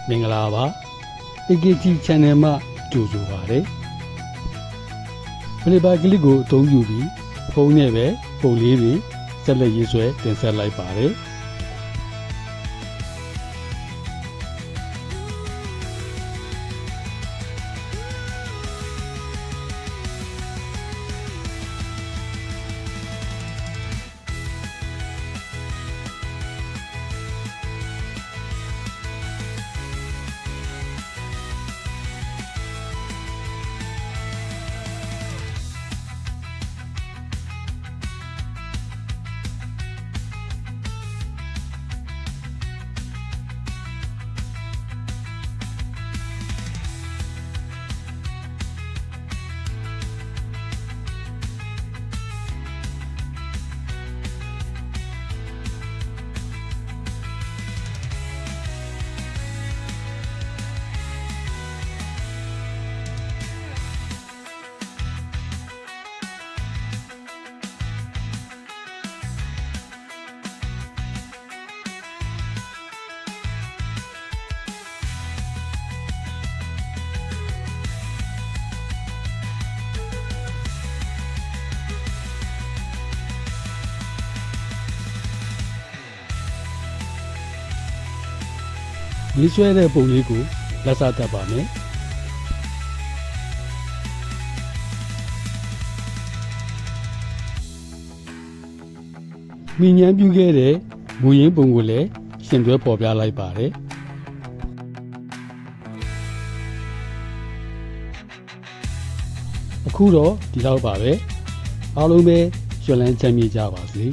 မင်္ဂလာပါ AKG Channel မှာကြိုဆိုပါရစေဖလီပါကလစ်ကိုအသုံးပြုပြီးဖုန်းနဲ့ပဲပုံလေးတွေဆက်လက်ရေးဆွဲတင်ဆက်လိုက်ပါတယ်ရေးဆွဲတဲ့ပုံလေးကိုလက်စတတ်ပါမယ်မိညာပြုခဲ့တဲ့မူရင်းပုံကိုလည်းရှင်တွဲပေါ်ပြလိုက်ပါတယ်အခုတော့ဒီလောက်ပါပဲအားလုံးပဲရွှင်လန်းချမ်းမြေ့ကြပါစေ